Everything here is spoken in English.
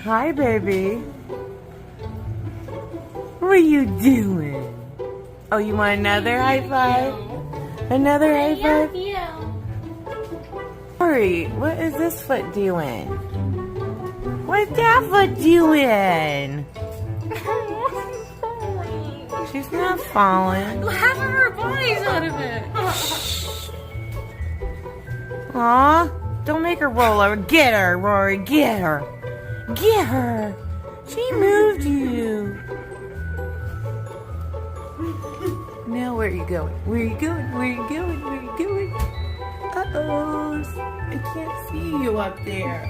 Hi, baby. What are you doing? Oh, you want another high five? Another high five? Sorry, what is this foot doing? What's that foot doing? She's not falling. Half of her body's out of it. Aw, don't make her roll over. Get her, Rory, get her. Get her. She moved you. Now where are you going? Where are you going? Where are you going? Where are you going? Uh-oh. I can't see you up there.